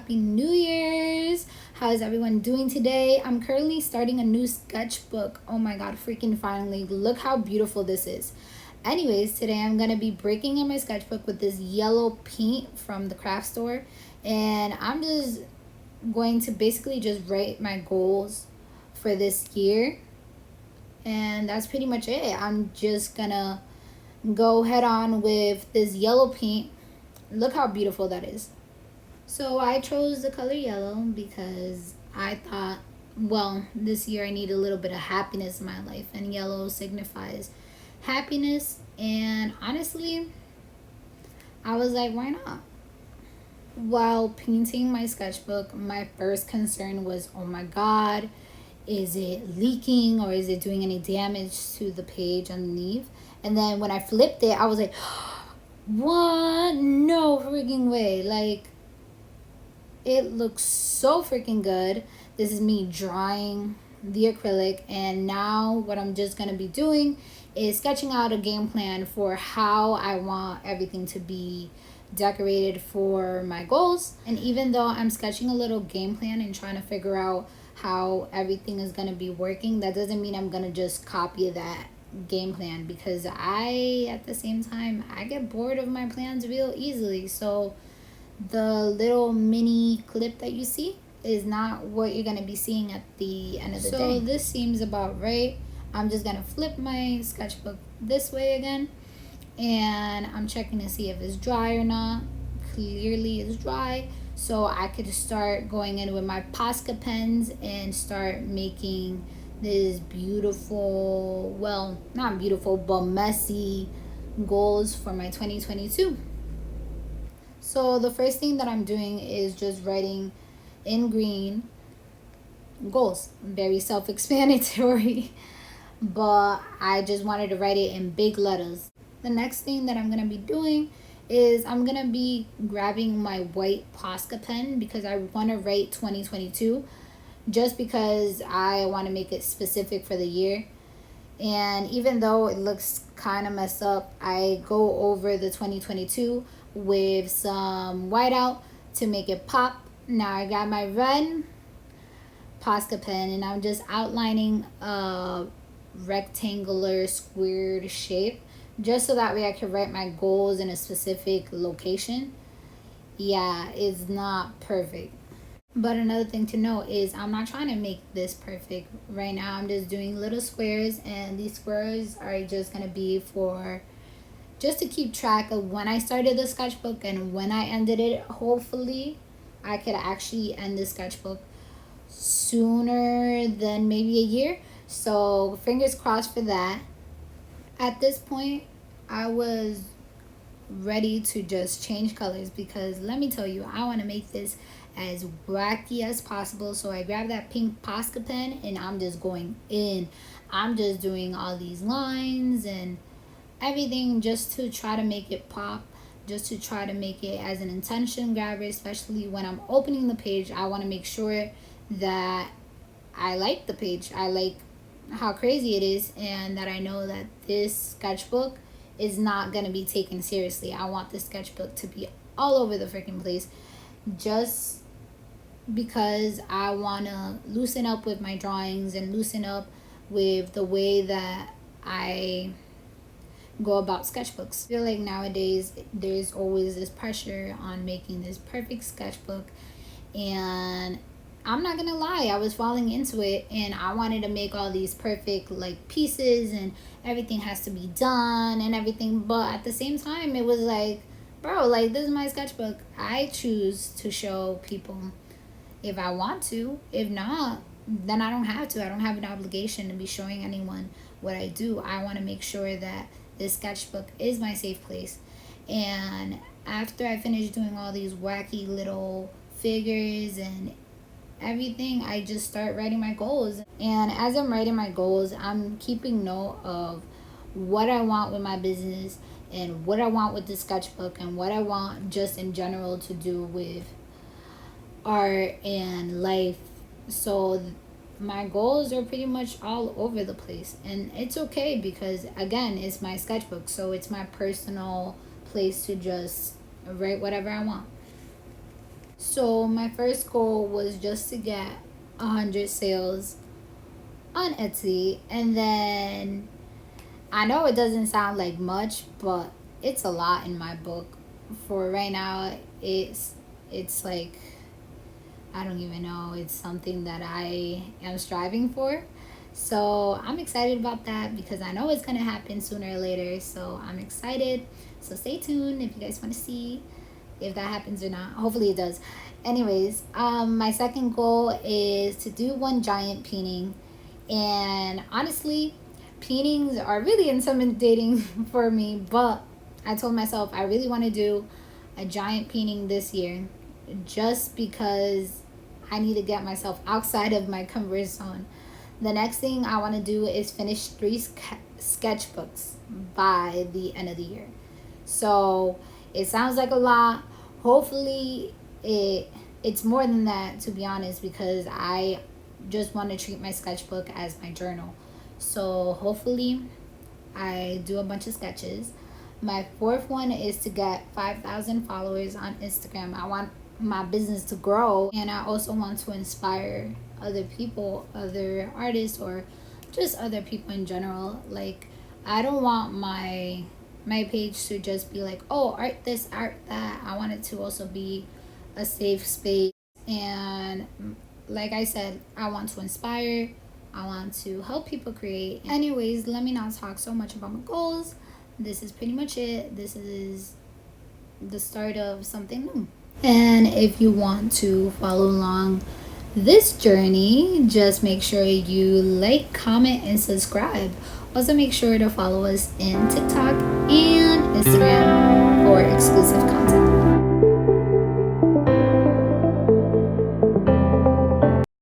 Happy New Year's. How is everyone doing today? I'm currently starting a new sketchbook. Oh my god, freaking finally. Look how beautiful this is. Anyways, today I'm going to be breaking in my sketchbook with this yellow paint from the craft store. And I'm just going to basically just write my goals for this year. And that's pretty much it. I'm just going to go head on with this yellow paint. Look how beautiful that is. So I chose the color yellow because I thought, well, this year I need a little bit of happiness in my life, and yellow signifies happiness. And honestly, I was like, why not? While painting my sketchbook, my first concern was, oh my god, is it leaking or is it doing any damage to the page underneath? And then when I flipped it, I was like, what? No freaking way. Like, it looks so freaking good. This is me drawing the acrylic, and now what I'm just going to be doing is sketching out a game plan for how I want everything to be decorated for my goals. And even though I'm sketching a little game plan and trying to figure out how everything is going to be working, that doesn't mean I'm going to just copy that game plan, because at the same time, I get bored of my plans real easily. So the little mini clip that you see is not what you're going to be seeing at the end of the day. So this seems about right. I'm just going to flip my sketchbook this way again, and I'm checking to see if it's dry or not. Clearly it's dry, so I could start going in with my Posca pens and start making this beautiful, well, not beautiful, but messy goals for my 2022. So the first thing that I'm doing is just writing in green goals. Very self-explanatory, but I just wanted to write it in big letters. The next thing that I'm going to be doing is I'm going to be grabbing my white Posca pen, because I want to write 2022 just because I want to make it specific for the year. And even though it looks kind of messed up, I go over the 2022 with some whiteout to make it pop. Now I got my red Posca pen, and I'm just outlining a rectangular squared shape, just so that way I can write my goals in a specific location. Yeah, it's not perfect. But another thing to note is I'm not trying to make this perfect right now. I'm just doing little squares, and these squares are just going to be for just to keep track of when I started the sketchbook and when I ended it. Hopefully I could actually end the sketchbook sooner than maybe a year. So fingers crossed for that. At this point, I was ready to just change colors, because let me tell you, I want to make this as wacky as possible. So I grabbed that pink Posca pen, and I'm just going in. I'm just doing all these lines and everything just to try to make it pop, just to try to make it as an attention grabber. Especially when I'm opening the page, I want to make sure that I like the page, I like how crazy it is, and that I know that this sketchbook is not going to be taken seriously. I want this sketchbook to be all over the freaking place, just because I want to loosen up with my drawings and loosen up with the way that I go about sketchbooks. I feel like nowadays there's always this pressure on making this perfect sketchbook, and I'm not gonna lie, I was falling into it, and I wanted to make all these perfect like pieces, and everything has to be done and everything. But at the same time, it was like, bro, like, this is my sketchbook. I choose to show people if I want to. If not, then I don't have to. I don't have an obligation to be showing anyone what I do. I want to make sure that this sketchbook is my safe place. And after I finish doing all these wacky little figures and everything, I just start writing my goals. And as I'm writing my goals, I'm keeping note of what I want with my business, and what I want with the sketchbook, and what I want just in general to do with art and life. So my goals are pretty much all over the place, and it's okay, because again, it's my sketchbook, so it's my personal place to just write whatever I want. So my first goal was just to get 100 sales on Etsy, and then I know it doesn't sound like much, but it's a lot in my book. For right now, it's like, I don't even know. It's something that I am striving for. So I'm excited about that because I know it's gonna happen sooner or later. So I'm excited. So stay tuned if you guys want to see if that happens or not. Hopefully it does. Anyways, my second goal is to do one giant painting. And honestly, paintings are really intimidating for me, but I told myself I really want to do a giant painting this year just because I need to get myself outside of my comfort zone. The next thing I want to do is finish 3 sketchbooks by the end of the year. So it sounds like a lot. Hopefully it's more than that, to be honest, because I just want to treat my sketchbook as my journal. So hopefully I do a bunch of sketches. My fourth one is to get 5,000 followers on Instagram. I want my business to grow, and I also want to inspire other people, other artists, or just other people in general. Like, I don't want my page to just be like, oh, art this, art that. I want it to also be a safe space. And like I said, I want to inspire, I want to help people create. Anyways, let me not talk so much about my goals. This is pretty much it. This is the start of something new. And if you want to follow along this journey, just make sure you like, comment, and subscribe. Also, make sure to follow us in TikTok and Instagram.